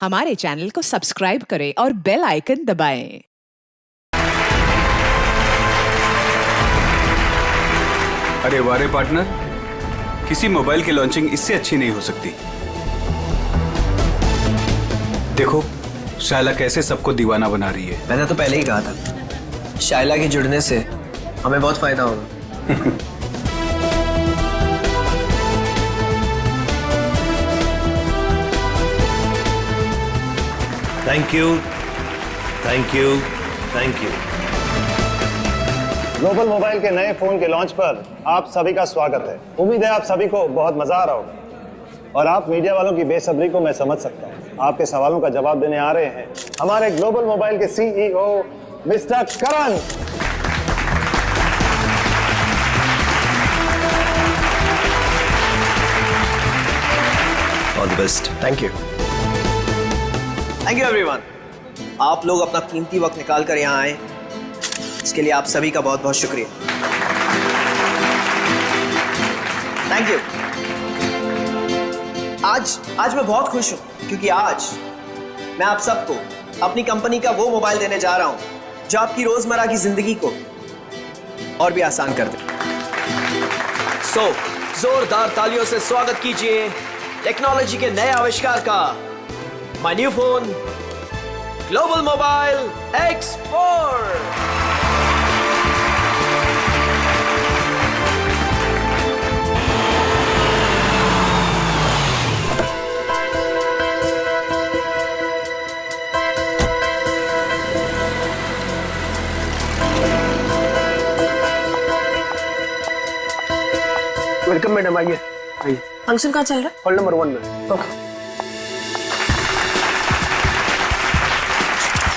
हमारे चैनल को सब्सक्राइब करें और बेल आइकन दबाएं। अरे वारे पार्टनर, किसी मोबाइल की लॉन्चिंग इससे अच्छी नहीं हो सकती। देखो शायला कैसे सबको दीवाना बना रही है। मैंने तो पहले ही कहा था, शायला के जुड़ने से हमें बहुत फायदा होगा। Thank you, thank you, thank you. Global mobile के नए फोन के लॉन्च पर आप सभी का स्वागत है। उम्मीद है आप सभी को बहुत मजा आ रहा होगा और आप मीडिया वालों की बेसब्री को मैं समझ सकता हूँ। आपके सवालों का जवाब देने आ रहे हैं हमारे ग्लोबल मोबाइल के CEO mister Karan. All the best. Thank you everyone. आप लोग अपना कीमती वक्त निकाल कर यहाँ आए, इसके लिए आप सभी का बहुत बहुत शुक्रिया। Thank you. आज मैं बहुत खुश हूं क्योंकि आज मैं आप सबको अपनी कंपनी का वो मोबाइल देने जा रहा हूं जो आपकी रोजमर्रा की जिंदगी को और भी आसान कर दे। सो जोरदार तालियों से स्वागत कीजिए टेक्नोलॉजी के नए आविष्कार का, my new phone global mobile X4। Welcome madam, आइए। फंक्शन कहाँ चल रहा है? हॉल नंबर 1 में। ओके।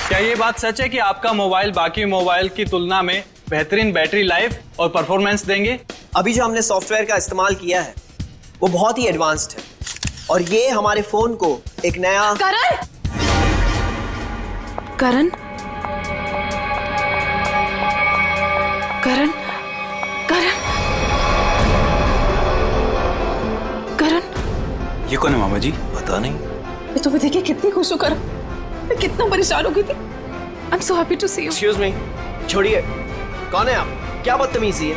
क्या ये बात सच है कि आपका मोबाइल बाकी मोबाइल की तुलना में बेहतरीन बैटरी लाइफ और परफॉर्मेंस देंगे? अभी जो हमने सॉफ्टवेयर का इस्तेमाल किया है वो बहुत ही एडवांस्ड है और ये हमारे फोन को एक नया करण करण करण करण करण ये कौन है मामा जी? पता नहीं। मैं तुम्हें देखे कितनी खुश हूँ करण। मैं कितना परेशान हो गई थी। I am so happy to see you. Excuse me, छोड़िए, कौन है आप? क्या बदतमीजी है?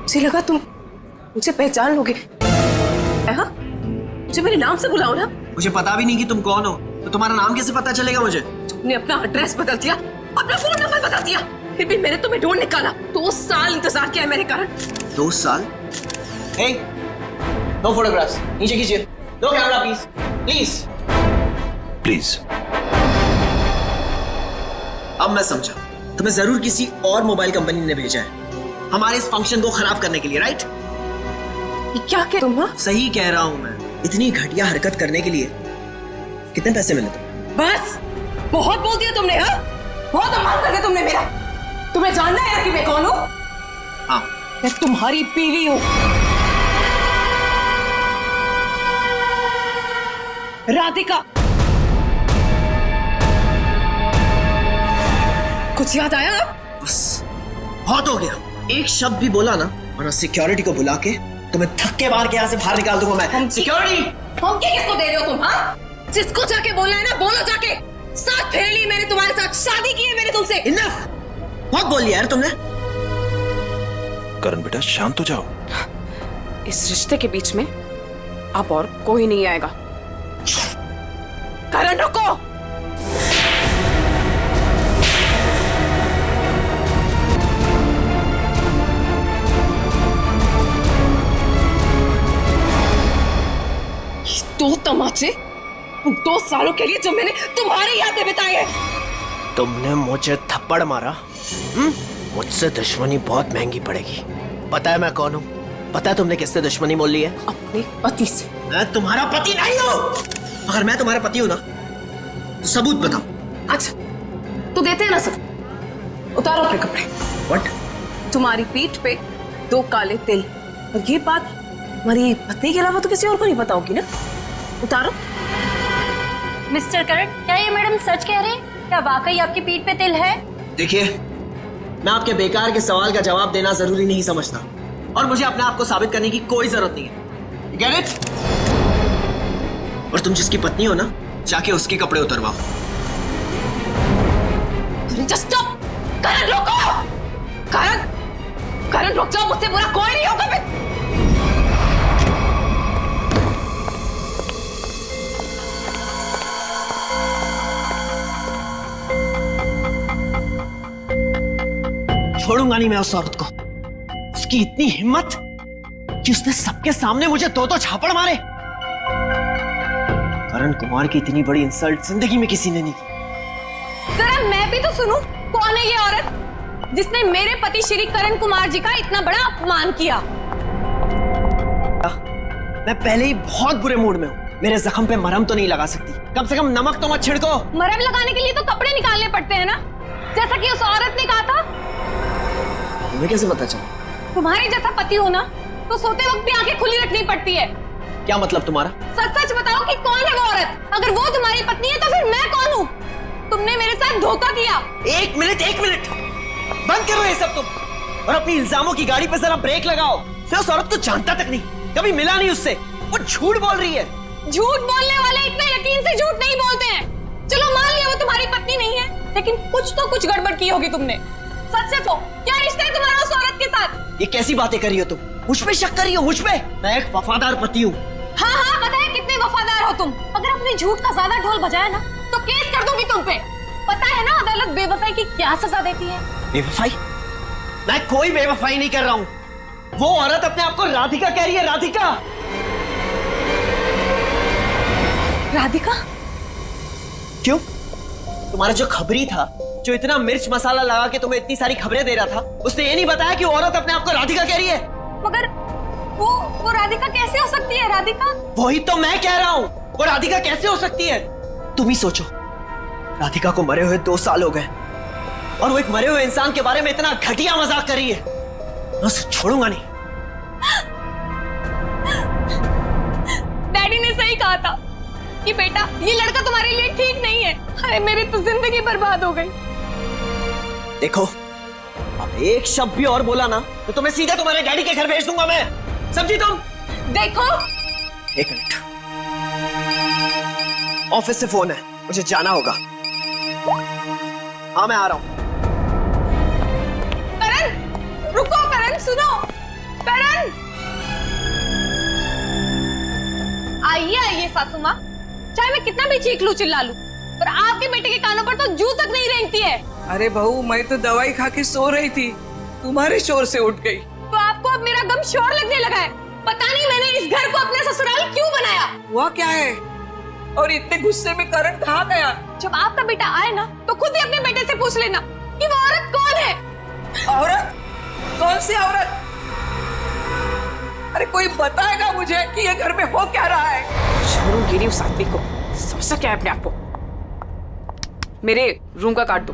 मुझे लगा तुम मुझे पहचान लोगे। हाँ, मुझे मेरे नाम से बुलाओ ना। मुझे पता भी नहीं कि तुम कौन हो, तो तुम्हारा नाम कैसे पता चलेगा मुझे? तुमने अपना एड्रेस बदल दिया, अपना फोन नंबर बदल दिया, फिर भी मैंने तुम्हें ढूंढ निकाला। 2 साल इंतजार किया है मेरे कारण। 2 साल? हे, नो फोटोग्राफ्स, नीचे खींचिए। No camera please, please please. अब मैं समझा, तुम्हें जरूर किसी और मोबाइल कंपनी ने भेजा है हमारे इस फंक्शन को खराब करने के लिए, राइट? ये क्या कह तुम? हाँ? सही कह रहा हूं मैं। इतनी घटिया हरकत करने के लिए कितने पैसे मिले तुम? बस बहुत बोल दिया तुमने। हाँ, बहुत अपमान कर दिया तुमने मेरा। तुम्हें जानना है कि मैं कौन हूँ? हाँ, मैं तुम्हारी बीवी हूँ, राधिका। कुछ याद आया? बस बहुत हो गया। एक शब्द भी बोला ना, वरना सिक्योरिटी को बुला के तुम्हें धक्के मार के यहाँ से बाहर निकाल दूंगा मैं। सिक्योरिटी! धमकी किसको दे रहे हो तुम? हाँ, जिसको जाके बोलना है ना बोलो जाके। साथ फेर ली मैंने तुम्हारे साथ, शादी की है मैंने तुमसे। इनफ! बहुत बोल लिया यार तुमने। करण बेटा शांत हो जाओ। इस रिश्ते के बीच में अब और कोई नहीं आएगा। करण रुको। ये 2 तमाचे उन 2 सालों के लिए जो मैंने तुम्हारी यादें बिताई है। तुमने मुझे थप्पड़ मारा। मुझसे दुश्मनी बहुत महंगी पड़ेगी। पता है मैं कौन हूँ? पता है तुमने किससे दुश्मनी मोल ली है? अपने पति से। मैं तुम्हारा पति नहीं हूँ। अगर मैं तुम्हारा पति हूँ ना तो सबूत बताओ। अच्छा, तो देते हैं ना सब। उतारो अपने कपड़े। व्हाट? तुम्हारी पीठ पे 2 काले तिल, और ये बात हमारी पत्नी के अलावा तो किसी और को नहीं पता होगी ना। उतारो। मिस्टर करण, क्या ये मैडम सच कह रहे हैं? क्या वाकई आपकी पीठ पे तिल है? देखिए, मैं आपके बेकार के सवाल का जवाब देना जरूरी नहीं समझता और मुझे अपने आप को साबित करने की कोई जरूरत नहीं है। Get it? तुम जिसकी पत्नी हो ना, जाके उसके कपड़े उतरवाओ। Just stop. करण रोको। करण करण रुक जाओ, मुझसे बुरा कोई नहीं होगा। मैं छोड़ूंगा नहीं मैं उस औरत को। उसकी इतनी हिम्मत कि उसने सबके सामने मुझे दो झापड़ मारे। करण कुमार की इतनी बड़ी इंसल्ट जिंदगी में किसी ने नहीं की। जरा मैं भी तो सुनूं, कौन है ये औरत जिसने मेरे पति श्री करण कुमार जी का इतना बड़ा अपमान किया? मैं पहले ही बहुत बुरे मूड में हूँ। मेरे जख्म पे मरहम तो नहीं लगा सकती, कम से कम नमक तो मत छिड़को। मरहम लगाने के लिए तो कपड़े निकालने पड़ते हैं ना, जैसा कि उस औरत ने कहा था। तुम्हें कैसे पता चला? तुम्हारे जैसा पति हो ना तो सोते वक्त भी आंखें खुली रखनी पड़ती है। क्या मतलब तुम्हारा? सच सच बताओ कि कौन है वो औरत? अगर वो तुम्हारी पत्नी है तो फिर मैं कौन हूँ? तुमने मेरे साथ धोखा किया। एक मिनट बंद करो ये सब तुम, और अपनी इल्जामों की गाड़ी पे जरा ब्रेक लगाओ। मैं उस औरत को जानता तक नहीं, कभी मिला नहीं उससे। वो झूठ बोल रही है। झूठ बोलने वाले इतने यकीन से झूठ नहीं बोलते हैं। चलो मान लिया वो तुम्हारी पत्नी नहीं है, लेकिन कुछ तो कुछ गड़बड़ की होगी तुमने। सच से तो क्या रिश्ता है तुम्हारा उस औरत के साथ? ये कैसी बातें कर रही हो तुम? मुझ पे शक कर रही हो? मुझ पे? मैं एक वफादार पति हूँ। हाँ पता है कितने वफादार हो तुम। अगर अपने झूठ का ज्यादा ढोल बजाया ना तो केस कर दूंगी तुम पे। पता है ना अदालत बेवफाई की क्या सजा देती है? बेवफाई? मैं कोई बेवफाई नहीं कर रहा हूँ। वो औरत अपने आप को राधिका कह रही है। राधिका? राधिका? क्यों? तुम्हारा जो खबरी था, जो इतना मिर्च मसाला लगा के तुम्हें इतनी सारी खबरें दे रहा था, उसने ये नहीं बताया कि वो औरत अपने आप को राधिका कह रही है। मगर वो राधिका कैसे हो सकती है? राधिका? वही तो मैं कह रहा हूँ, वो राधिका कैसे हो सकती है? तुम ही सोचो, राधिका को मरे हुए 2 साल हो गए और वो एक मरे हुए इंसान के बारे में इतना घटिया मजाक कर रही है। मैं उसे छोड़ूंगा नहीं। डैडी ने सही कहा था कि बेटा ये लड़का तुम्हारे लिए ठीक नहीं है। हाय मेरी तो जिंदगी बर्बाद हो गई। देखो, अब एक शब्द भी और बोला ना तो तुम्हें सीधा तुम्हारे डैडी के घर भेज दूंगा मैं। समझी तुम? देखो, एक मिनट, ऑफिस से फोन है, मुझे जाना होगा। हाँ मैं आ रहा हूं। करण रुको। करण सुनो। करण आइए सासू माँ। चाहे मैं कितना भी चीख लूं चिल्ला लूं, पर आपके बेटे के कानों पर तो जू तक नहीं रेंगती है। अरे बहू, मैं तो दवाई खा के सो रही थी, तुम्हारे शोर से उठ गई। तो आपको अब मेरा गम शोर लगने लगा है। पता नहीं मैंने इस घर को अपना ससुराल क्यों बनाया। हुआ क्या है? और इतने गुस्से में करण कहाँ गया? जब आपका बेटा आए ना तो खुद ही अपने बेटे से पूछ लेना कि वो औरत कौन है। औरत? कौन सी औरत? अरे कोई बताएगा मुझे कि ये घर में हो क्या रहा है? छोड़ूंगी नहीं उस आदमी को। समझ क्या है अपने आप को? मेरे रूम का काट दो।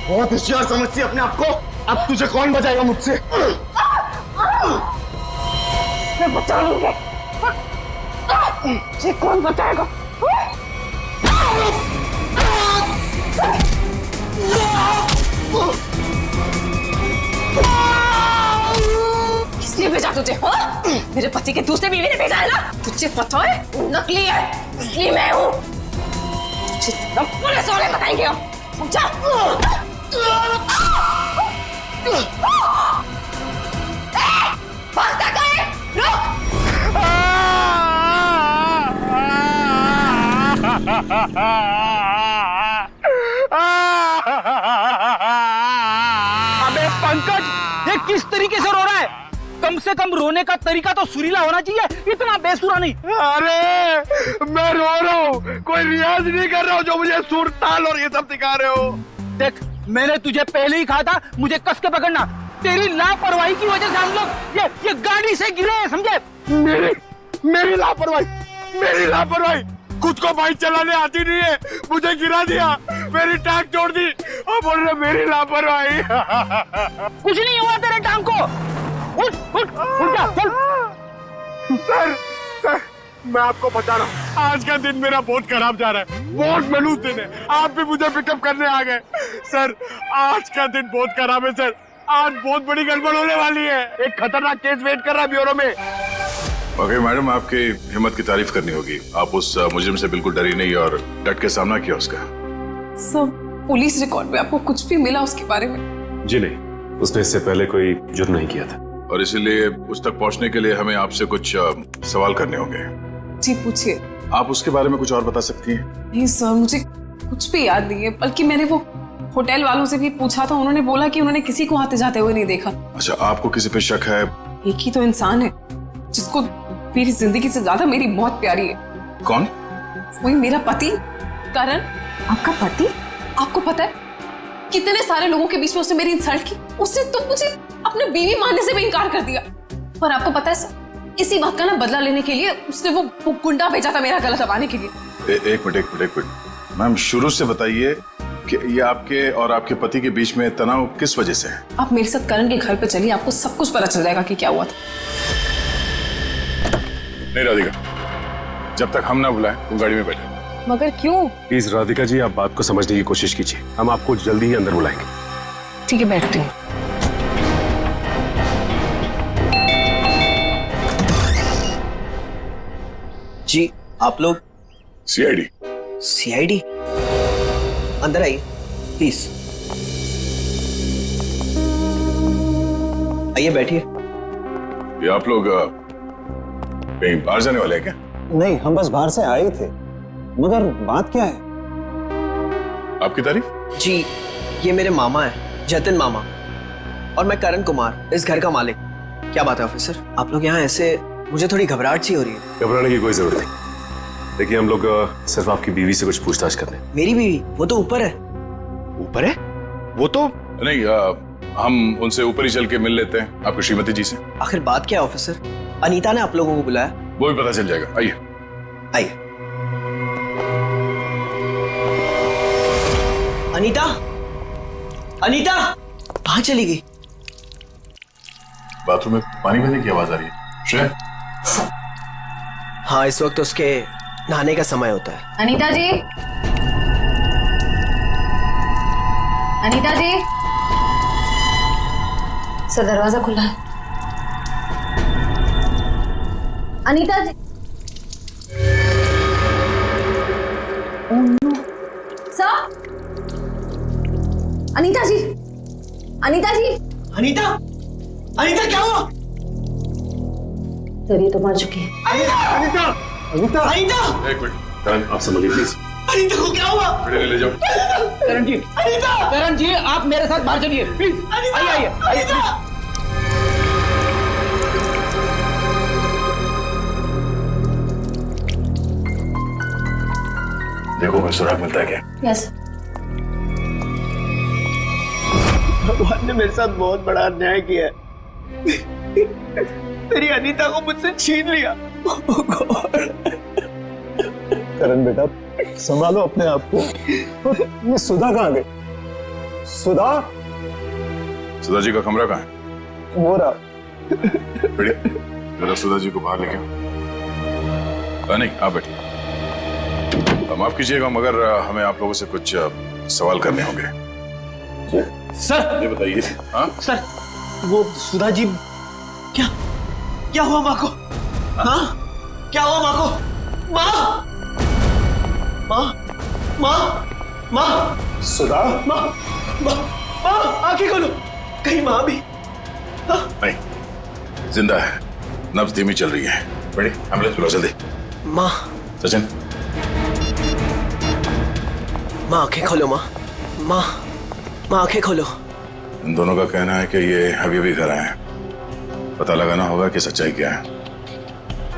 बहुत होशियार समझती है अपने आप को। अब तुझे कौन बचाएगा मुझसे? मैं बचा लूंगा। मुझे कौन बचाएगा? किसने भेजा तुझे? हाँ? मेरे पति के दूसरे बीवी ने भेजा है ना? तुझे पता है वो नकली है, इसलिए मैं हूँ। तुझे पुलिस वाले बताएंगे हम, समझा? भागता कहाँ है? रुक! अबे पंकज, ये किस तरीके से रो रहा है? कम से कम रोने का तरीका तो सुरीला होना चाहिए, इतना बेसुरा नहीं। अरे मैं रो रहा हूँ, कोई रियाज नहीं कर रहा हूँ जो मुझे सुर ताल और ये सब सिखा रहे हो। देख, मैंने तुझे पहले ही कहा था मुझे कस के पकड़ना। तेरी लापरवाही की वजह से हम लोग ये गाड़ी से गिरे हैं, समझे? मेरी लापरवाही खुद को बाइक चलाने आती नहीं है, मुझे गिरा दिया, मेरी टांग तोड़ दी और बोल रहे मेरी लापरवाही। कुछ नहीं हुआ तेरे टांग को। उठ जा, चल। सर, मैं आपको बता रहा हूँ, आज का दिन मेरा बहुत खराब जा रहा है, बहुत मनूस दिन है। आप भी मुझे पिकअप करने आ गए। सर, आज का दिन बहुत खराब है सर, आज बहुत बड़ी गड़बड़ होने वाली है। एक खतरनाक केस वेट कर रहा है ब्यूरो में। ओके मैडम, आपकी हिम्मत की तारीफ करनी होगी। आप उस मुजरिम से बिल्कुल डरी नहीं और डट के सामना किया उसका। सब पुलिस रिकॉर्ड में आपको कुछ भी मिला उसके बारे में? जी नहीं, उसने इससे पहले कोई जुर्म नहीं किया था। और इसीलिए उस तक पहुंचने के लिए हमें आपसे कुछ सवाल करने होंगे। जी पूछिए। आप उसके बारे में कुछ और बता सकती हैं? नहीं सर, मुझे कुछ भी याद नहीं है, बल्कि मैंने वो होटल वालों से भी पूछा था, उन्होंने बोला कि उन्होंने किसी को आते जाते हुए नहीं देखा। अच्छा, आपको किसी पे शक है? एक ही तो इंसान है जिसको मेरी जिंदगी से ज्यादा मेरी मौत प्यारी है। कौन? वही मेरा पति करण। आपका पति? आपको पता है कितने सारे लोगों के बीच में उसने मेरी इंसल्ट की। उसने तो मुझे अपने बीवी मानने से भी इनकार कर दिया। और आपको पता है सर, इसी बात का ना बदला लेने के लिए उसने वो गुंडा भेजा था मेरा गला दबाने के लिए। एक मिनट मैम, शुरू से बताइए कि ये आपके और आपके पति के बीच में तनाव किस वजह से है? आप मेरे साथ करण के घर पे चलिए, आपको सब कुछ पता चल जाएगा कि क्या हुआ था। नहीं राधिका, जब तक हम ना बुलाएं तुम गाड़ी में बैठे। मगर क्यों? प्लीज राधिका जी, आप बात को समझने की कोशिश कीजिए, हम आपको जल्दी ही अंदर बुलाएंगे। ठीक है, बैठती हूँ। जी आप लोग? सीआईडी। अंदर आइए प्लीज। आइए बैठिए। ये आप लोग कहीं बाहर जाने वाले हैं क्या? नहीं, हम बस बाहर से आए थे, मगर बात क्या है? आपकी तारीफ? जी, ये मेरे मामा है, जतिन मामा, और मैं करण कुमार, इस घर का मालिक। क्या बात है ऑफिसर, आप लोग यहाँ ऐसे? मुझे थोड़ी घबराहट सी हो रही है। घबराने की कोई जरूरत नहीं। देखिए, हम लोग सिर्फ आपकी बीवी से कुछ पूछताछ करने। मेरी बीवी? वो तो ऊपर है। ऊपर है? वो तो नहीं, हम उनसे ऊपर ही चल के मिल लेते हैं, आपकी श्रीमती जी से। आखिर बात क्या है ऑफिसर? अनीता ने आप लोगों को बुलाया? वो भी पता चल जाएगा, आइए। आइए। अनीता, अनीता कहाँ चली गई? बाथरूम में पानी बहने की आवाज आ रही है। श्रेया? हाँ, इस वक्त उसके नहाने का समय होता है। अनीता जी, अनीता जी। सर, दरवाजा खुला है। अनीता जी। सर, अनीता जी, अनीता जी। अनीता, अनीता क्या हुआ? तेरी तो मर चुकी है। अनीता, अनीता, अनीता। एक मिनट, करण, आप समझिए प्लीज। अनीता को क्या हुआ? बेटे ले जाओ। करण जी, अनीता, करण जी, आप मेरे साथ बाहर चलिए प्लीज। आइए, आइए। देखो कोई सुराग मिलता है क्या? यस। भगवान ने मेरे साथ बहुत बड़ा अन्याय किया है। मेरी अनीता को मुझसे छीन लिया। करण बेटा, संभालो अपने आप को। ये सुधा कहाँ गई? सुधा, सुधा जी का कमरा कहाँ है? वो रहा। बढ़िया, जरा सुधा जी को बाहर लेके आओ। नहीं, आप बैठिए। माफ कीजिएगा मगर हमें आप लोगों से कुछ सवाल करने होंगे। सर ये बताइए। हाँ सर, वो सुधा जी क्या हुआ माँ को? हाँ, क्या हुआ माँ को? माँ, माँ, माँ, माँ, सुधा, माँ, माँ, माँ, आंखें खोलो। कहीं माँ भी? नहीं, जिंदा है, नब्ज धीमी चल रही है। बड़ी एम्बुलेंस बुलाओ जल्दी। माँ, सचिन, माँ आंखें खोलो। माँ, माँ, माँ आंखें खोलो। इन दोनों का कहना है कि ये अभी घर आए हैं। पता लगाना होगा कि सच्चाई क्या है।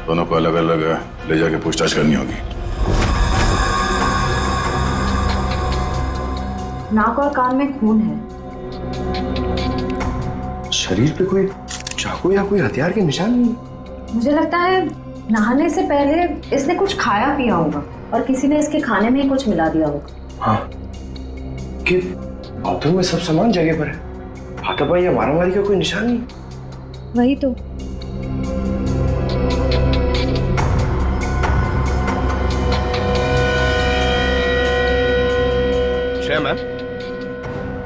दोनों को अलग अलग ले जाके पूछताछ करनी होगी। नाक और कान में खून है। शरीर पे कोई चाकू या कोई हथियार के निशान नहीं? मुझे लगता है नहाने से पहले इसने कुछ खाया पिया होगा और किसी ने इसके खाने में ही कुछ मिला दिया होगा। हाँ, कि बाथरूम में सब सामान जगह पर है, हाथापाई या मारामारी का कोई निशान नहीं। वही तो। श्रेया मैम,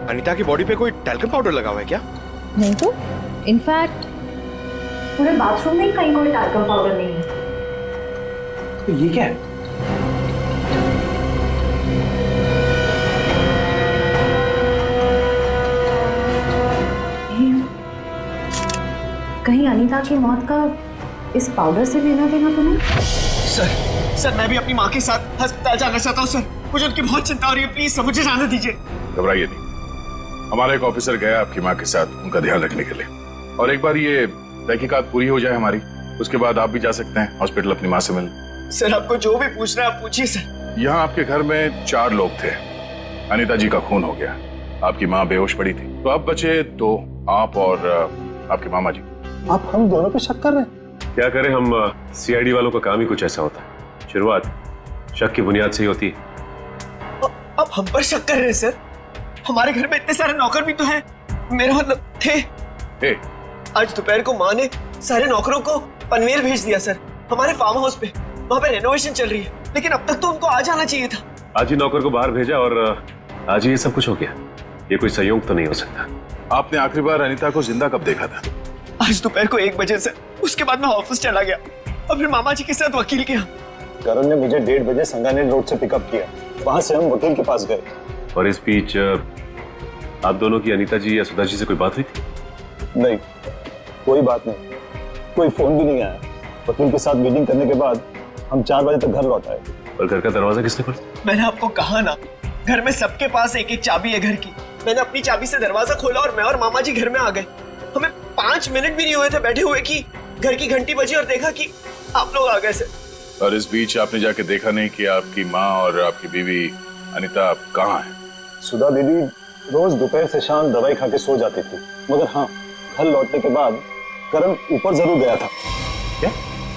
अनीता की बॉडी पे कोई टैल्कम पाउडर लगा हुआ है क्या? नहीं तो, इनफैक्ट पूरे बाथरूम में ही कहीं कोई टैल्कम पाउडर नहीं है। तो ये क्या है? कहीं अनीता की मौत का इस पाउडर से लेना देना तो नहीं? सर, मैं भी अपनी माँ के साथ अस्पताल जाना चाहता हूँ सर। मुझे उनकी बहुत चिंता हो रही है, प्लीज सर मुझे जाने दीजिए। घबराइए नहीं, हमारा एक ऑफिसर गया आपकी माँ के साथ उनका ध्यान रखने के लिए। और एक बार ये तहकीकात पूरी हो जाए हमारी, उसके बाद आप भी जा सकते हैं हॉस्पिटल अपनी माँ से मिलने। सर आपको जो भी पूछना है आप पूछिए सर। यहाँ आपके घर में 4 लोग थे। अनीता जी का खून हो गया, आपकी माँ बेहोश पड़ी थी, तो अब बचे 2, आप और आपके मामा जी। आप हम दोनों पे शक कर रहे हैं? क्या करें, हम सीआईडी वालों का काम ही कुछ ऐसा होता है। शुरुआत शक की बुनियाद से ही होती है। आप हम पर शक कर रहे हैं सर? हमारे घर में इतने सारे नौकर भी तो हैं। मेरा मतलब थे। आज दोपहर को माँ ने सारे नौकरों को पनवेल भेज दिया सर, हमारे फार्म हाउस पे। वहाँ पे रेनोवेशन चल रही है, लेकिन अब तक तो उनको आ जाना चाहिए था। आज ही नौकर को बाहर भेजा और आज ही ये सब कुछ हो गया। ये कोई संयोग तो नहीं हो सकता। आपने आखिरी बार अनीता को जिंदा कब देखा था? आज दोपहर को 1 बजे से। उसके बाद मैं ऑफिस चला गया और फिर मामा जी के साथ वकील के यहाँ। करण ने मुझे 1:30 बजे संगानेर रोड से पिकअप किया, वहां से हम वकील के पास गए। और इस बीच आप दोनों की अनीता जी या सुधा जी से कोई बात हुई थी? नहीं, कोई बात नहीं, कोई फोन भी नहीं आया। वकील के साथ मीटिंग करने के बाद हम 4 बजे तक घर लौट आए। और घर का दरवाजा किसने खोला? मैंने आपको कहा ना, घर में सबके पास एक एक चाबी है घर की। मैंने अपनी चाबी से दरवाजा खोला और मैं और मामा जी घर में आ गए। हमें 5 मिनट भी नहीं हुए थे बैठे हुए कि घर की घंटी बजी और देखा कि आप लोग आ गए से। और इस बीच आपने जाके देखा नहीं कि आपकी माँ और आपकी बीवी अनीता कहाँ है? सुधा दीदी रोज दोपहर से शाम दवाई खा के सो जाती थी, मगर हाँ, घर लौटने के बाद करण ऊपर जरूर गया था। क्या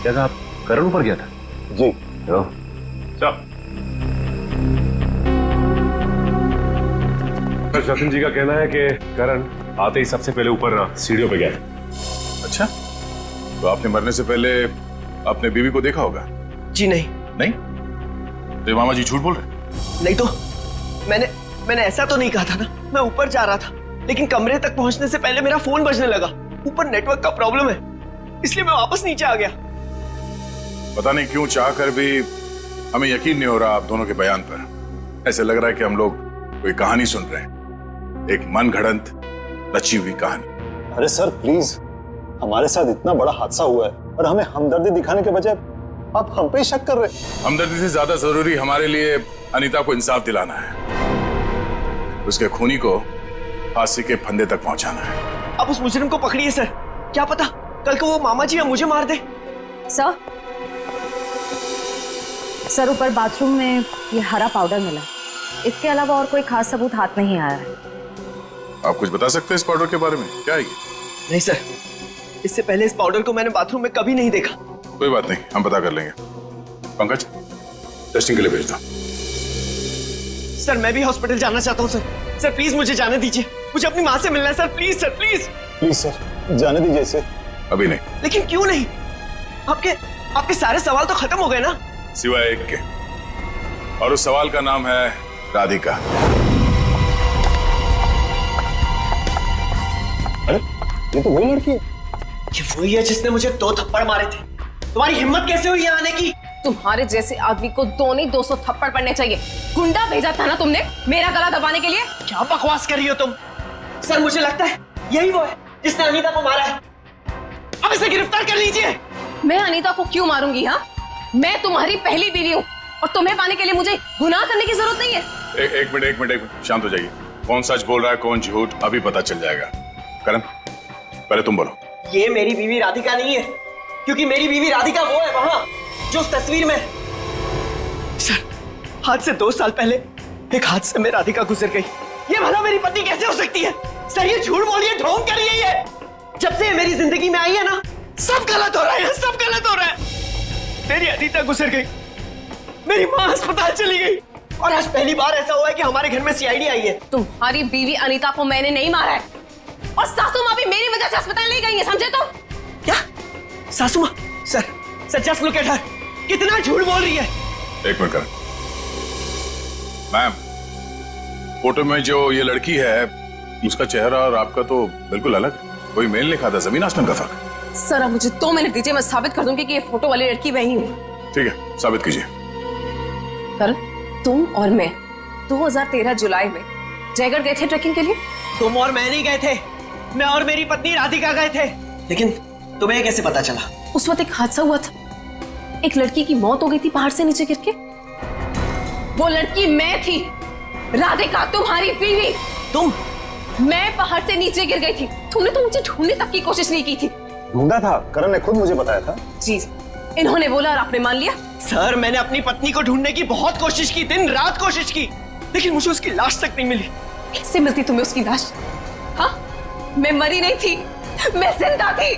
कहा आप? करण ऊपर गया था? जी। जतिन जी का कहना है कि करण आते ही सबसे पहले ऊपर सीढ़ियों पे गया। अच्छा, तो आपने मरने से पहले अपने बीवी को देखा होगा? जी नहीं। नहीं? तो मामा जी झूठ बोल रहे? नहीं तो मैंने ऐसा तो नहीं कहा था ना। मैं ऊपर जा रहा था, लेकिन कमरे तक पहुंचने से पहले मेरा फोन बजने लगा। ऊपर नेटवर्क का प्रॉब्लम है, इसलिए मैं वापस नीचे आ गया। पता नहीं क्यों चाह कर भी हमें यकीन नहीं हो रहा आप दोनों के बयान पर। ऐसे लग रहा है कि हम लोग कोई कहानी सुन रहे हैं, एक मन घड़ंत रची हुई कहानी। अरे सर प्लीज, हमारे साथ इतना बड़ा हादसा हुआ है और हमें हमदर्दी दिखाने के बजाय आप हम पे शक कर रहे हैं। हमदर्दी से ज्यादा जरूरी हमारे लिए अनीता को इंसाफ दिलाना है, उसके खूनी को फांसी के फंदे तक पहुंचाना है। अब उस मुजरिम को पकड़िए सर, क्या पता कल को वो मामा जी या मुझे मार दे। सर ऊपर बाथरूम में ये हरा पाउडर मिला, इसके अलावा और कोई खास सबूत हाथ नहीं आया है। आप कुछ बता सकते हैं इस पाउडर के बारे में? क्या है ये? नहीं सर, इससे पहले इस पाउडर को मैंने बाथरूम में कभी नहीं देखा। कोई बात नहीं, हम पता कर लेंगे। पंकज, टेस्टिंग के लिए भेज दो। सर मैं भी हॉस्पिटल जाना चाहता हूँ सर। सर प्लीज मुझे जाने दीजिए, मुझे अपनी माँ से मिलना है sir. Please sir, please please sir, जाने दीजिए इसे। अभी नहीं। लेकिन क्यों नहीं? आपके सारे सवाल तो खत्म हो गए ना, सिवाय एक के, और उस सवाल का नाम है राधिका। अरे ये तो वही लड़की है। ये वही है जिसने मुझे 2 थप्पड़ मारे थे। तुम्हारी हिम्मत कैसे हुई यहाँ आने की? तुम्हारे जैसे आदमी को 2 नहीं 200 थप्पड़ पड़ने चाहिए। गुंडा भेजा था ना तुमने मेरा गला दबाने के लिए। क्या बकवास कर रही हो तुम? सर मुझे लगता है यही वो है जिसने अनीता को मारा है। अब इसे गिरफ्तार कर लीजिए। मैं अनीता को क्यों मारूंगी? हाँ, मैं तुम्हारी पहली बीवी हूँ और तुम्हें पाने के लिए मुझे गुनाह करने की जरूरत नहीं है। एक मिनट, शांत हो जाइए। कौन सच बोल रहा है कौन झूठ अभी पता चल जाएगा। करण पहले तुम बोलो। ये मेरी बीवी राधिका नहीं है, क्योंकि मेरी बीवी राधिका वो है वहां जो उस तस्वीर में। सर आज से 2 साल पहले एक हादसे में राधिका गुजर गई। ये भला मेरी पत्नी कैसे हो सकती है? सर ये झूठ बोल रही है, ढोंग कर रही है ये। जब से ये मेरी जिंदगी में आई है ना, सब गलत हो रहा है, सब गलत हो रहा है। मेरी अनीता गुजर गई, मेरी माँ अस्पताल चली गई, और आज पहली बार ऐसा हुआ है कि हमारे घर में सीआईडी आई है। तुम्हारी बीवी अनीता को मैंने नहीं मारा है, और सासू माँ भी मेरी वजह से अस्पताल नहीं गई है, समझे? तो क्या सासू माँ? Sir just look at her, कितना झूठ बोल रही है। एक मिनट करण। मैम, फोटो में जो ये लड़की है उसका चेहरा और आपका तो बिल्कुल अलग। कोई मेल नहीं खाता, जमीन आसमान का फर्क। सर अब मुझे 2 मिनट दीजिए, मैं साबित कर दूंगी कि ये फोटो वाली लड़की वही हूँ। ठीक है, साबित कीजिए। करण, तुम और मैं 2013 जुलाई में जयगढ़ गए थे ट्रैकिंग के लिए। तुम और मैं नहीं गए थे, मैं और मेरी पत्नी राधिका गए थे। लेकिन तुम्हें कैसे पता चला? उस वक्त एक हादसा हुआ था, एक लड़की की मौत हो गई थी पहाड़ से नीचे गिर के। वो लड़की मैं थी, राधिका तुम्हारी बीवी। तुम? मैं पहाड़ से नीचे गिर गई थी, तुमने तो मुझे ढूंढने तक की कोशिश नहीं की थी। ढूंढा था, करण ने खुद मुझे बताया था। जी, इन्होंने बोला और आपने मान लिया। सर मैंने अपनी पत्नी को ढूंढने की बहुत कोशिश की, दिन रात कोशिश की, लेकिन मुझे उसकी लाश तक नहीं मिली। कैसे मिलती तुम्हें उसकी लाश? हाँ, मैं मरी नहीं थी, मैं जिंदा थी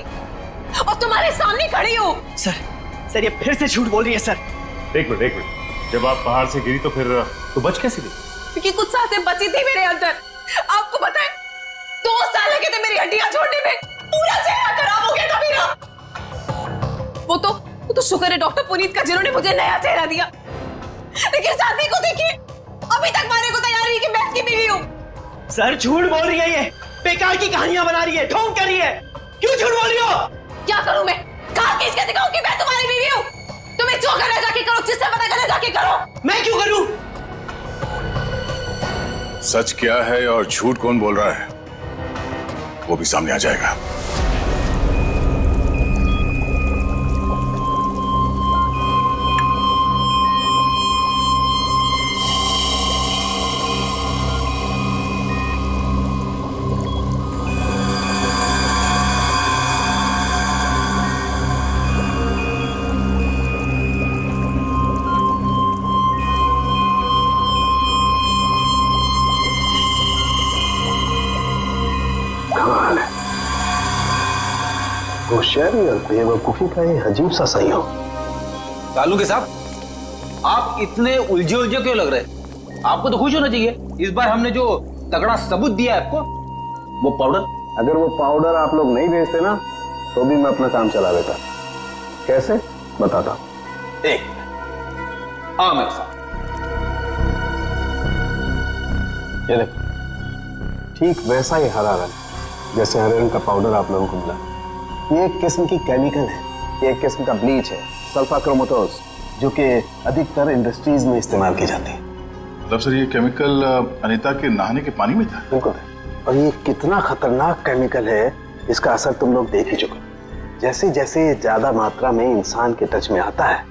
और तुम्हारे सामने खड़ी हूँ। सर ये फिर से झूठ बोल रही है सर। एक मिनट, जब आप पहाड़ से गिरी तो फिर तो बच कैसे गई? क्योंकि कुछ सांसें बची थी मेरे अंदर। आपको पता है 2 साल लगे थे मेरी हड्डियां छोड़ने में, पूरा चेहरा खराब हो गया था मेरा। वो तो शुक्र है डॉक्टर पुनीत का जिन्होंने मुझे नया चेहरा दिया। लेकिन शादी को देखिए, अभी तक मारने को तैयार नहीं कि मैं इसकी बीवी हूँ। सर झूठ बोल रही है, ये बेकार की कहानियां बना रही है, ढोंग कर रही है। क्यों झूठ बोल रही हो? क्या करूं मैं? कहा किसके दिखाऊं कि मैं तुम्हारी बीवी हूँ? तुम्हें जो करना जाके करो, जिससे पता करना जाके करो। मैं क्यों करूं? सच क्या है और झूठ कौन बोल रहा है वो भी सामने आ जाएगा। होशियारी और बेवकूफी का ये अजीब सा संयोग। कालू के साहब, आप इतने उलझे क्यों लग रहे? आपको तो खुश होना चाहिए, इस बार हमने जो तगड़ा सबूत दिया है आपको, वो पाउडर। अगर वो पाउडर आप लोग नहीं भेजते ना तो भी मैं अपना काम चला देता। कैसे बताता हूं। एक हाँ मेरे साथ ये देखो, ठीक वैसा ही हरा रंग जैसे हरे रंग का पाउडर आप लोगों को मिला। ये एक किस्म की केमिकल है, ये एक किस्म का ब्लीच है, सल्फा क्रोमेटोज, जो कि अधिकतर इंडस्ट्रीज में इस्तेमाल की जाती है। मतलब सर ये केमिकल अनीता के नहाने के पानी में था? बिल्कुल। और ये कितना खतरनाक केमिकल है इसका असर तुम लोग देख ही चुके। जैसे जैसे ये ज्यादा मात्रा में इंसान के टच में आता है,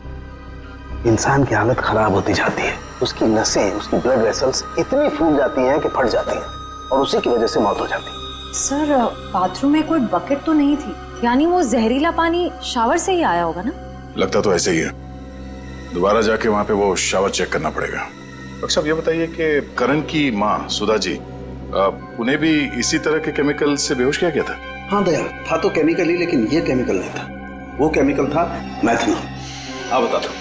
इंसान की हालत खराब होती जाती है। उसकी नसें, उसकी ब्लड वेसल्स इतनी फूल जाती हैं कि फट जाती हैं और उसी की वजह से मौत हो जाती है। सर बाथरूम में कोई बकेट तो नहीं थी, यानी वो जहरीला पानी शावर से ही आया होगा ना? लगता तो ऐसे ही है। दोबारा जाके वहां पे वो शावर चेक करना पड़ेगा। डॉक्टर साहब ये बताइए कि करण की माँ सुधा जी, उन्हें भी इसी तरह के केमिकल से बेहोश किया गया था? हाँ दया, था तो केमिकल ही, लेकिन ये केमिकल नहीं था। वो केमिकल था मैथनॉल। हाँ बताता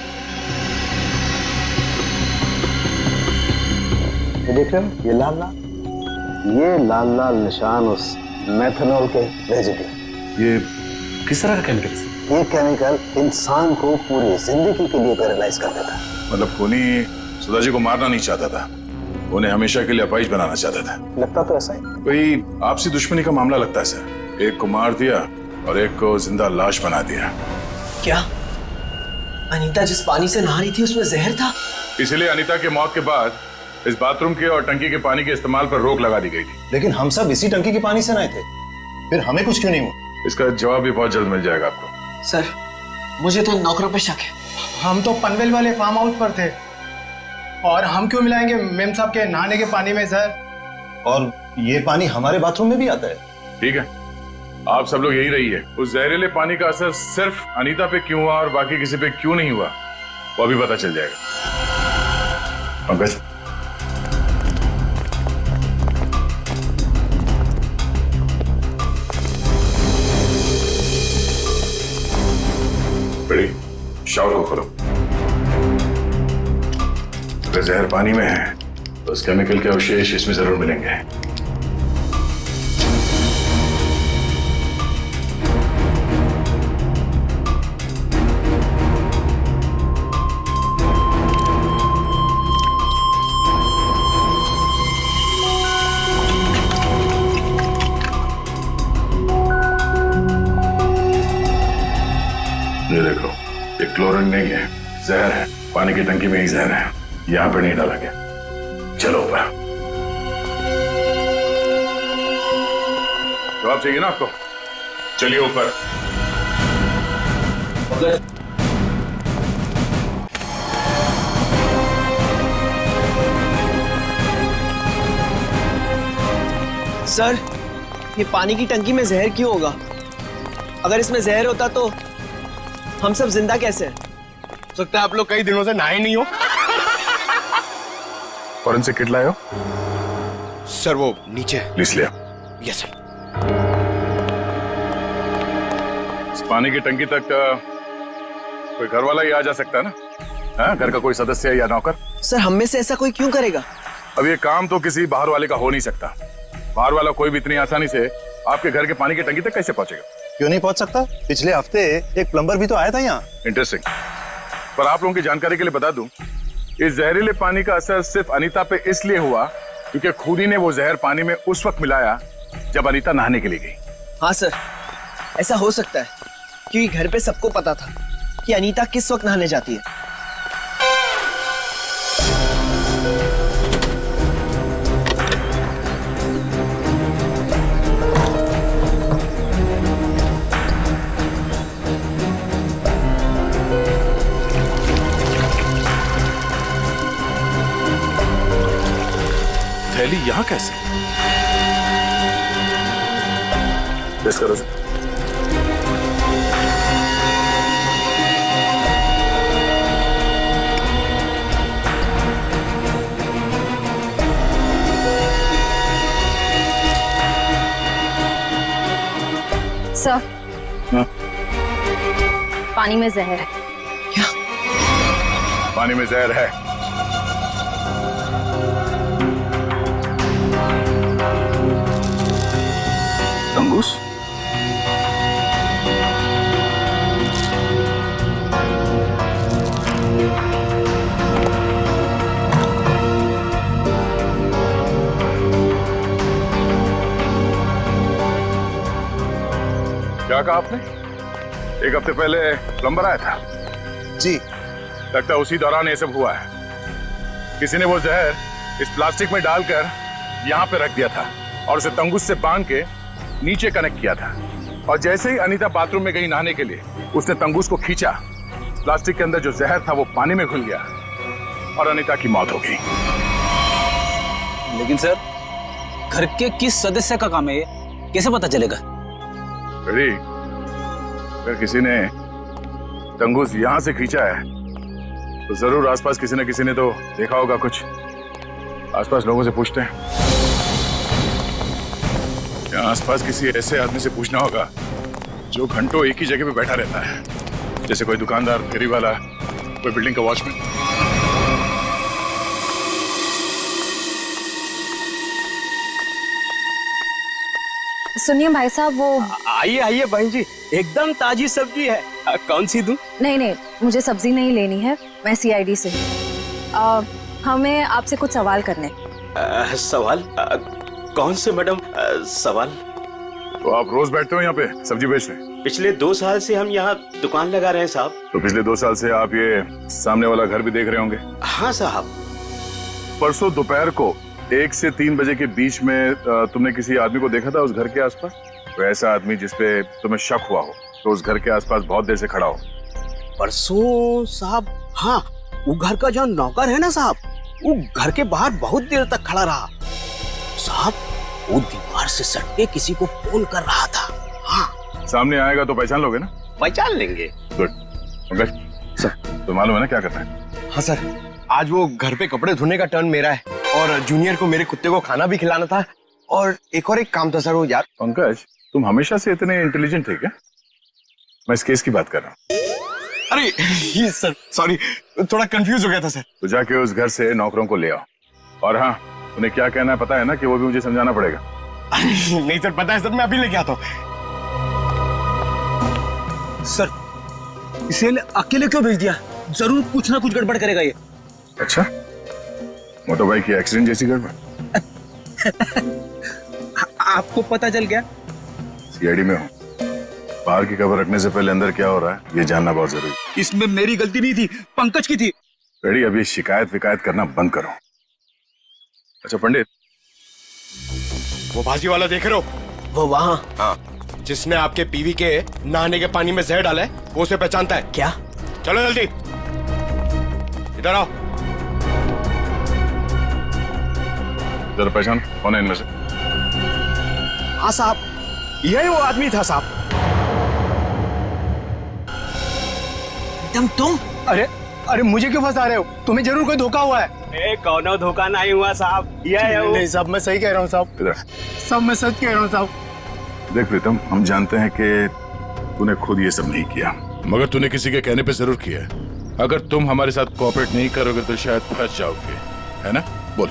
ये देख रहे हो, ये लाल लाल निशान उस मेथनॉल के रेजिड्यू। ये किस तरह का केमिकल है? ये केमिकल इंसान को पूरी जिंदगी के लिए पैरालाइज कर देता है। मतलब खूनी सुधा जी को मारना नहीं चाहता था, उन्हें हमेशा के लिए अपाहिज बनाना चाहता था। लगता तो ऐसा ही। कोई आपसी दुश्मनी का मामला लगता है सर। एक को मार दिया और एक को जिंदा लाश बना दिया। क्या अनीता जिस पानी से नहा रही थी उसमें जहर था? इसलिए अनीता के मौत के बाद इस बाथरूम के और टंकी के पानी के इस्तेमाल पर रोक लगा दी गई थी। लेकिन हम सब इसी टंकी के पानी से नहाए थे, फिर हमें कुछ क्यों नहीं हुआ? इसका जवाब भी बहुत जल्द मिल जाएगा आपको। सर मुझे तो नौकरों पे शक है। हम तो पनवेल वाले फार्म हाउस पर थे और हम क्यों मिलाएंगे मेम साहब के नहाने के पानी में जहर? और ये पानी हमारे बाथरूम में भी आता है। ठीक है, आप सब लोग यही रहिए। उस जहरीले पानी का असर सिर्फ अनीता पे क्यों हुआ और बाकी किसी पे क्यों नहीं हुआ वो अभी पता चल जाएगा। पंकज, बड़ी शावर को खोलो। अगर जहर पानी में है तो उस केमिकल के अवशेष इसमें जरूर मिलेंगे। ये देखो, ये क्लोरीन नहीं है, जहर है। पानी की टंकी में ही जहर है, यहां पे नहीं डाला गया। चलो ऊपर। जवाब चाहिए ना आपको? चलिए ऊपर। सर ये पानी की टंकी में जहर क्यों होगा? अगर इसमें जहर होता तो हम सब जिंदा कैसे हैं? हो सकता है आप लोग कई दिनों से नहाए नहीं हो। फॉरेंसिक किट लाए हो? सर वो नीचे। लिस्ट लिया। Yes sir. इस पानी की टंकी तक कोई घर वाला ही आ जा सकता है ना? हाँ, घर का कोई सदस्य या नौकर? सर हम में से ऐसा कोई क्यों करेगा? अब ये काम तो किसी बाहर वाले का हो नहीं सकता। बाहर वाला कोई भी इतनी आसानी से आपके घर के पानी की टंकी तक कैसे पहुंचेगा? क्यों नहीं पहुंच सकता? पिछले हफ्ते एक प्लम्बर भी तो आया था यहाँ। इंटरेस्टिंग। पर आप लोगों की जानकारी के लिए बता दूं, इस जहरीले पानी का असर सिर्फ अनीता पे इसलिए हुआ क्योंकि खूनी ने वो जहर पानी में उस वक्त मिलाया जब अनीता नहाने के लिए गई। हाँ सर, ऐसा हो सकता है क्योंकि घर पे सबको पता था कि अनीता किस वक्त नहाने जाती है। थैली यहाँ कैसे? टेस्ट करो सर। सर पानी में जहर है। क्या? पानी में जहर है? तंगूस? क्या कहा आपने? एक हफ्ते पहले प्लम्बर आया था? जी। लगता है उसी दौरान ये सब हुआ है। किसी ने वो जहर इस प्लास्टिक में डालकर यहाँ पे रख दिया था और उसे तंगूस से बांध के नीचे कनेक्ट किया था। और जैसे ही अनीता बाथरूम में गई नहाने के लिए, उसने तंगूस को खींचा। प्लास्टिक के अंदर जो जहर था वो पानी में घुल गया और अनीता की मौत हो गई। लेकिन सर, घर के किस सदस्य का काम है ये? कैसे पता चलेगा? बेटी, अगर किसी ने तंगूस यहां से खींचा है तो जरूर आसपास किसी न किसी ने तो देखा होगा कुछ। आसपास लोगों से पूछते हैं। या आसपास किसी ऐसे आदमी से पूछना होगा जो घंटों एक ही जगह पे बैठा रहता है, जैसे कोई दुकानदार, फेरी वाला, कोई बिल्डिंग का वॉचमैन। सुनिए भाई साहब, वो आइए आइए बहन जी, एकदम ताजी सब्जी है। कौन सी दूं? नहीं, मुझे सब्जी नहीं लेनी है, मैं सीआईडी से हूँ। हमें आपसे कुछ सवाल करने। सवाल? कौन से मैडम सवाल? तो आप रोज बैठते हो यहाँ पे सब्जी बेचने? पिछले 2 साल से हम यहाँ दुकान लगा रहे हैं साहब। तो पिछले 2 साल से आप ये सामने वाला घर भी देख रहे होंगे? हाँ साहब। परसों दोपहर को 1 से 3 बजे के बीच में तुमने किसी आदमी को देखा था उस घर के आसपास? तो ऐसा आदमी जिसपे तुम्हें शक हुआ हो, तो उस घर के आसपास बहुत देर से खड़ा हो। परसों साहब, हाँ, वो घर का जो नौकर है ना साहब, वो घर के बाहर बहुत देर तक खड़ा रहा साहब। वो दीवार से सट के किसी को फोन कर रहा था। हाँ, सामने आएगा तो पहचान लोगे ना? पहचान लेंगे। गुड। पंकज सर, तो मालूम है ना क्या करना है? हाँ सर, आज वो घर पे कपड़े धोने का टर्न मेरा है और जूनियर को मेरे कुत्ते को खाना भी खिलाना था और एक काम था सर वो यार। पंकज, तुम हमेशा से इतने इंटेलिजेंट थे क्या? मैं इस केस की बात कर रहा हूँ। अरे ये सर सॉरी, थोड़ा कंफ्यूज हो गया था सर। तो जाके उस घर से नौकरों को ले आओ। और हाँ, उन्हें क्या कहना है पता है ना, कि वो भी मुझे समझाना पड़ेगा। नहीं सर, पता है सर, मैं अभी लेके आता हूँ। सर, इसे अकेले क्यों भेज दिया? जरूर कुछ ना कुछ गड़बड़ करेगा ये। अच्छा, मोटर बाइक की एक्सीडेंट जैसी गड़बड़? आपको पता चल गया? सीआईडी में हूँ, बाहर की खबर रखने से पहले अंदर क्या हो रहा है ये जानना बहुत जरूरी। इसमें मेरी गलती नहीं थी, पंकज की थी। रेडी, अभी शिकायत विकायत करना बंद करो। अच्छा पंडित, वो भाजी वाला देख रहे हो? वो वहाँ, हाँ, जिसने आपके पीवी के नहाने के पानी में जहर डाला है, वो उसे पहचानता है क्या? चलो जल्दी इधर आओ। जरा पहचान कौन है इनमें से? हाँ साहब, यही वो आदमी था साहब। तुम? अरे मुझे क्यों फंसा रहे हो? तुम्हें जरूर कोई धोखा हुआ है। कौनो धोखा नहीं हुआ साहब, ये है वो। नहीं साहब, मैं सही कह रहा हूँ साहब, इधर सब मैं सच कह रहा हूँ साहब। देख प्रीतम, हम जानते हैं कि तूने खुद ये सब नहीं किया, मगर तूने किसी के कहने पे जरूर किया है। अगर तुम हमारे साथ कोऑपरेट नहीं करोगे तो शायद फंस जाओगे, है ना? बोल।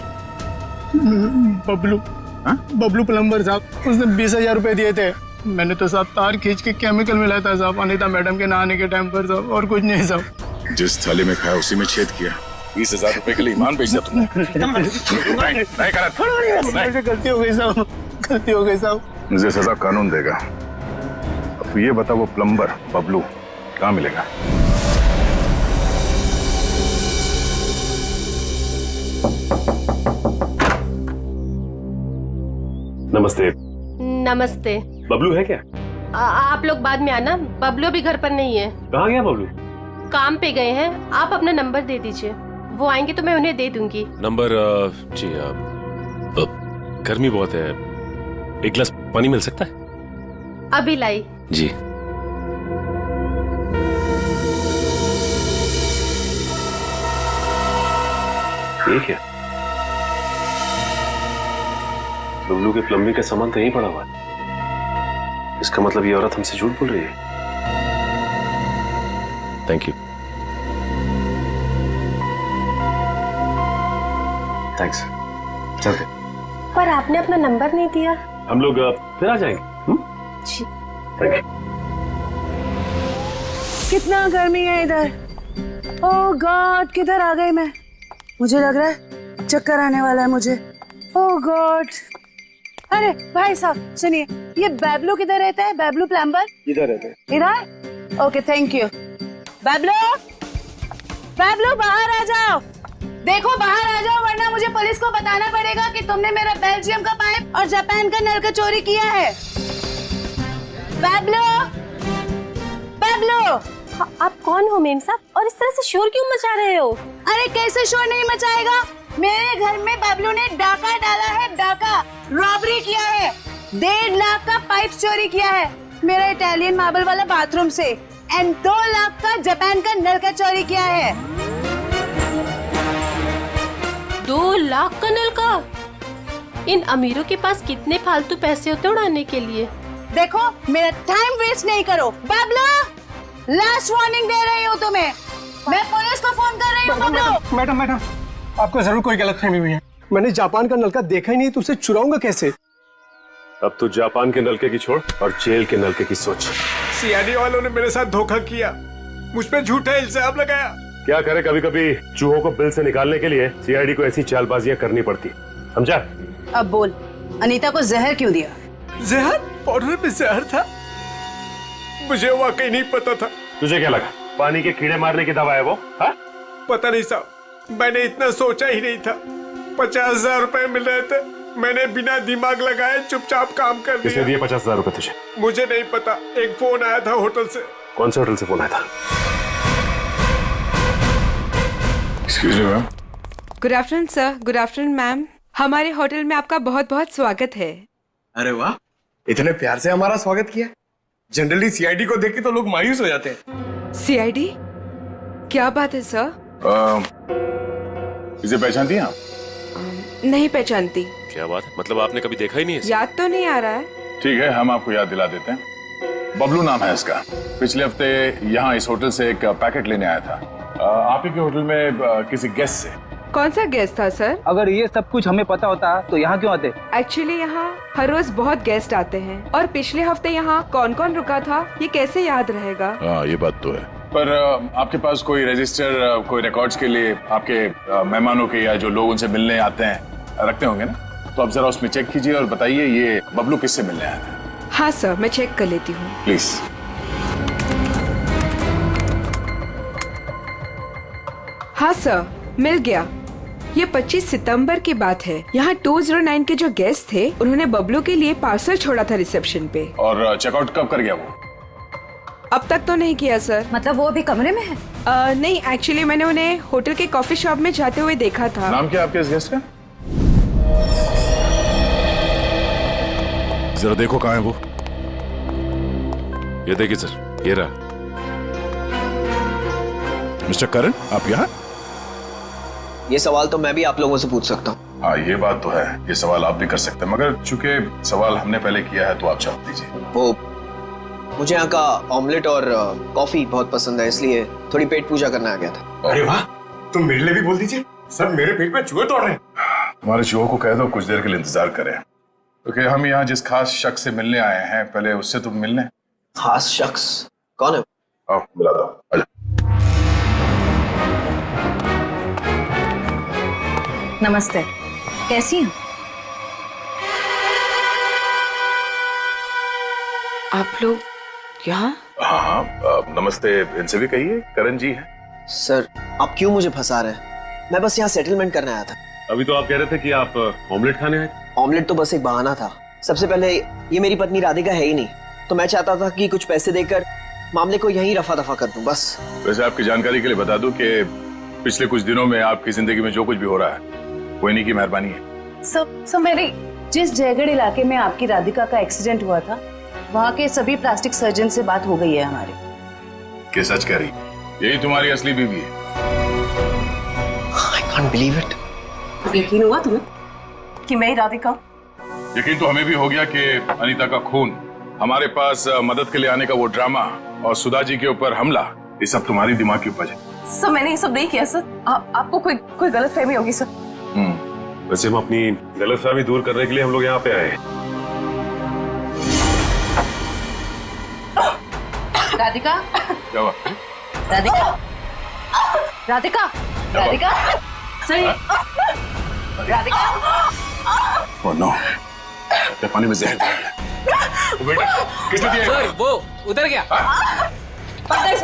बबलू प्लम्बर साहब, उसने 20,000 रुपए दिए थे। मैंने तो साहब तार खींच के केमिकल मिलाया था साहब, अनीता मैडम के नहाने के टाइम पर साहब, और कुछ नहीं साहब। जिस थाली में खाया उसी में छेद किया। 20,000 रुपए के लिए ईमान बेच दिया तुमने। नहीं गलत। गलती हो गई साहब, गलती हो गई साहब। मुझे सजा कानून देगा। अब तो ये बता, वो प्लम्बर बबलू कहाँ मिलेगा? नमस्ते। नमस्ते। बबलू है क्या? आप लोग बाद में आना, बबलू भी घर पर नहीं है। कहाँ गया बबलू? काम पे गए हैं। आप अपना नंबर दे दीजिए, वो आएंगे तो मैं उन्हें दे दूंगी। नंबर? जी, गर्मी बहुत है, एक गिलास पानी मिल सकता है? अभी लाई। जी। ये क्या? बबलू के प्लम्बिंग का सामान तो यहीं पड़ा हुआ है। इसका मतलब ये औरत हमसे झूठ बोल रही है। Thank you. थैंक्स। चलते। पर आपने अपना नंबर नहीं दिया। हम लोग फिर आ जाएंगे। जी। Thank you. कितना गर्मी है इधर। ओह गॉड, किधर आ गई मैं? मुझे लग रहा है चक्कर आने वाला है मुझे। ओह गॉड। अरे भाई साहब सुनिए, ये बैबलू किधर रहता है? बैबलू प्लम्बर इधर रहते हैं। इधर? Okay thank you. Bablu, Bablu बाहर आ जाओ। देखो बाहर आ जाओ, वरना मुझे पुलिस को बताना पड़ेगा कि तुमने मेरा बेल्जियम का पाइप और जापान का नल का चोरी किया है। बैबलू, बैबलू। आप कौन हो मेम साहब, और इस तरह से शोर क्यों मचा रहे हो? अरे कैसे शोर नहीं मचाएगा? मेरे घर में बबलू ने डाका डाला है, डाका रॉबरी किया है। 1.5 लाख का पाइप चोरी किया है मेरा इटालियन मार्बल वाला बाथरूम से, एंड 2 लाख का जापान का नल का चोरी किया है। 2 लाख का नल का? इन अमीरों के पास कितने फालतू पैसे होते उड़ाने के लिए। देखो मेरा टाइम वेस्ट नहीं करो। बबलू, लास्ट वार्निंग दे रही हूँ तुम्हें, मैं पुलिस को फोन कर रही हूँ। बबलू। मैडम, आपको जरूर कोई गलतफहमी हुई है। मैंने जापान का नलका देखा ही नहीं, तो उसे चुराऊंगा कैसे? अब तो जापान के नलके की छोड़ और जेल के नलके की सोच। सीआईडी वालों ने मेरे साथ धोखा किया, मुझ पे झूठा इल्जाम लगाया। क्या करे, कभी कभी चूहों को बिल से निकालने के लिए सीआईडी को ऐसी चालबाजियां करनी पड़ती, समझा? अब बोल, अनीता को जहर क्यों दिया? जहर? पाउडर में जहर था? मुझे वाकई नहीं पता था। तुझे क्या लगा पानी के कीड़े मारने की दवा है वो? हा? पता नहीं साहब, मैंने इतना सोचा ही नहीं था। 50,000 रुपए मिल रहे थे, मैंने बिना दिमाग लगाए चुपचाप काम कर दिया। किसने दिए 50,000 रुपए तुझे? मुझे नहीं पता, एक फोन आया था होटल से। कौन से होटल से फोन आया था? Excuse me ma'am. Good afternoon sir. Good afternoon ma'am. हमारे होटल में आपका बहुत बहुत स्वागत है। अरे वाह, इतने प्यार से हमारा स्वागत किया। जनरली सीआईडी को देख के तो लोग मायूस हो जाते हैं। सीआईडी? क्या बात है सर? इसे पहचानती हैं आप? नहीं पहचानती। क्या बात है, मतलब आपने कभी देखा ही नहीं है? याद तो नहीं आ रहा है। ठीक है, हम आपको याद दिला देते हैं। बबलू नाम है इसका। पिछले हफ्ते यहाँ इस होटल से एक पैकेट लेने आया था आप ही के होटल में किसी गेस्ट से। कौन सा गेस्ट था सर? अगर ये सब कुछ हमें पता होता तो यहाँ क्यों आते? एक्चुअली यहाँ हर रोज बहुत गेस्ट आते हैं और पिछले हफ्ते यहाँ कौन कौन रुका था ये कैसे याद रहेगा? हाँ, ये बात तो है। पर आपके पास कोई रजिस्टर, कोई रिकॉर्ड्स के लिए आपके मेहमानों के या जो लोग उनसे मिलने आते हैं रखते होंगे ना? तो आप जरा उसमें चेक कीजिए और बताइए ये बबलू किससे मिलने आया था। हाँ सर, मैं चेक कर लेती हूँ। प्लीज। हाँ सर, मिल गया। ये 25 सितंबर की बात है। यहाँ 209 के जो गेस्ट थे उन्होंने बबलू के लिए पार्सल छोड़ा था रिसेप्शन पे। और चेकआउट कब कर गया वो? अब तक तो नहीं किया सर। मतलब वो अभी कमरे में है? नहीं, एक्चुअली मैंने उन्हें होटल के कॉफी शॉप में जाते हुए देखा था। नाम क्या आपके इस गेस्ट का? जरा देखो कहाँ है वो। ये देखिए सर, ये रहा। मिस्टर करण, आप यहाँ? ये सवाल तो मैं भी आप लोगों से पूछ सकता हूँ। हाँ, ये बात तो है, ये सवाल आप भी कर सकते हैं, मगर चूंकि सवाल हमने पहले किया है तो आप जवाब दीजिए। वो मुझे यहाँ का ऑमलेट और कॉफी बहुत पसंद है, इसलिए थोड़ी पेट पूजा करने आ गया था। अरे वाह, तुम मेरे लिए भी बोल दीजिए। सब मेरे पेट में चूहे दौड़ रहे हैं। तुम्हारे चूहों को कह दो कुछ देर के लिए इंतजार करें, क्योंकि हम यहाँ जिस खास शख्स से मिलने आए हैं, पहले उससे तुम मिलने। खास शख्स कौन है? आओ मिला दो। आजा। नमस्ते, कैसी हैं? आप लोग यहाँ? हाँ, नमस्ते इनसे भी कहिए, करण जी है। सर, आप क्यों मुझे फंसा रहे हैं? मैं बस यहाँ सेटलमेंट करने आया था। अभी तो आप कह रहे थे कि आप ऑमलेट खाने आए थे। ऑमलेट तो बस एक बहाना था। सबसे पहले ये मेरी पत्नी राधिका है ही नहीं, तो मैं चाहता था कि कुछ पैसे देकर मामले को यहीं रफा दफा कर दूं बस। वैसे आपकी जानकारी के लिए बता दूं कि पिछले कुछ दिनों में आपकी जिंदगी में जो कुछ भी हो रहा है वो इन्हीं की मेहरबानी है। सब मेरी जिस जयगढ़ इलाके में आपकी राधिका का एक्सीडेंट हुआ था, वहाँ के सभी प्लास्टिक सर्जन से बात हो गई है हमारी। क्या सच कह रही? यही तुम्हारी असली बीवी है? I can't believe it। यकीन हुआ तुम्हें कि मैं ही राधिका? यकीन तो हमें भी हो गया कि अनीता का खून, हमारे पास मदद के लिए आने का वो ड्रामा और सुधा जी के ऊपर हमला, ये सब तुम्हारी दिमाग की उपज है। सर, मैंने ये सब नहीं किया सर। आपको कोई गलतफहमी होगी सर। वैसे हम अपनी गलतफहमी दूर करने के लिए हम लोग यहाँ पे आए हैं। राधिका, क्या हुआ? राधिका, राधिका, राधिका, सही, राधिका। ओह नो, क्या पानी में जहर दिया है? बेटा, किसने दिया? सर, वो उधर गया।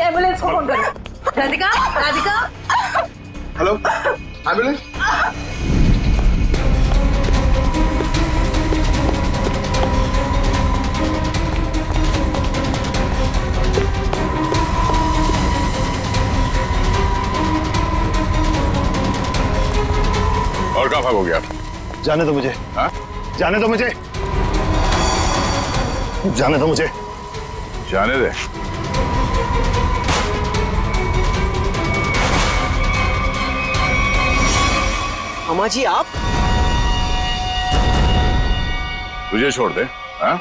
एम्बुलेंस को फोन करो। राधिका, राधिका। Hello, ambulance. और कहाँ भाग हो गया? जाने दो मुझे। हाँ? जाने दो मुझे। जाने दो मुझे। जाने दे। अम्मा जी, आप? तुझे छोड़ दे? हाँ?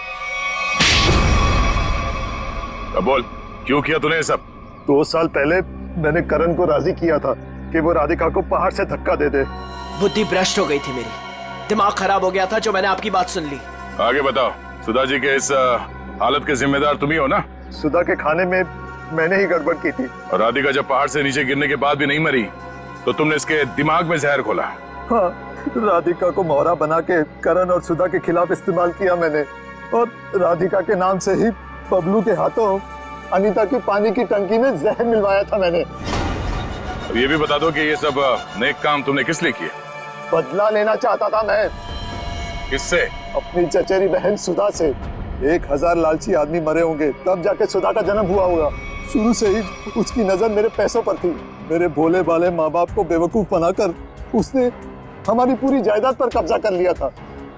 अब बोल, क्यों किया तूने ये सब? 2 साल पहले मैंने करण को राजी किया था कि वो राधिका को पहाड़ से धक्का दे दे। बुद्धि भ्रष्ट हो गई थी मेरी, दिमाग खराब हो गया था जो मैंने आपकी बात सुन ली। आगे बताओ। सुधा जी के इस हालत के जिम्मेदार तुम ही हो ना? सुधा के खाने में मैंने ही गड़बड़ की थी। और राधिका जब पहाड़ से नीचे गिरने के बाद भी नहीं मरी तो तुमने इसके दिमाग में जहर घोला। हाँ, राधिका को मोहरा बना के करण और सुधा के खिलाफ इस्तेमाल किया मैंने, और राधिका के नाम से ही बबलू के हाथों अनीता की पानी की टंकी में जहर मिलवाया था मैंने। अब ये भी बता दो कि ये सब नेक काम तुमने किस लिए किए? बदला लेना चाहता था मैं। किससे? अपनी चचेरी बहन सुधा से। 1000 लालची आदमी मरे होंगे तब जाके सुधा का जन्म हुआ होगा। शुरू से ही उसकी नजर मेरे पैसों पर थी। मेरे भोले भाले माँ बाप को बेवकूफ बनाकर उसने हमारी पूरी जायदाद पर कब्जा कर लिया था।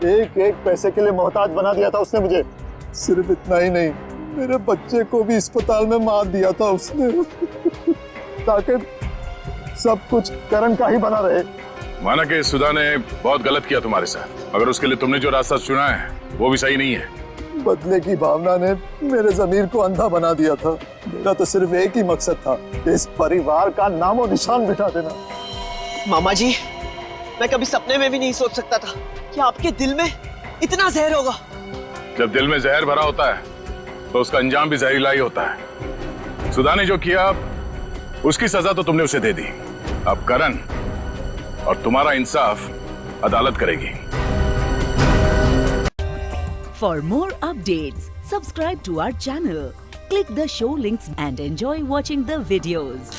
एक एक पैसे के लिए मोहताज बना दिया था उसने मुझे। सिर्फ इतना ही नहीं, मेरे बच्चे को भी अस्पताल में मार दिया था उसने ताकि सब कुछ करण का ही बना रहे। माना कि सुधा ने बहुत गलत किया तुम्हारे साथ, मगर उसके लिए तुमने जो रास्ता चुना है वो भी सही नहीं है। बदले की भावना ने मेरे ज़मीर को अंधा बना दिया था। मेरा तो सिर्फ एक ही मकसद था, इस परिवार का नामो निशान मिटा देना। मामा जी, मैं कभी सपने में भी नहीं सोच सकता था कि आपके दिल में इतना जहर होगा। जब दिल में जहर भरा होता है तो उसका अंजाम भी जहरीला ही होता है। सुधा ने जो किया उसकी सजा तो तुमने उसे दे दी। अब करण और तुम्हारा इंसाफ अदालत करेगी। For more updates, subscribe to our channel, click the show links and enjoy watching the videos.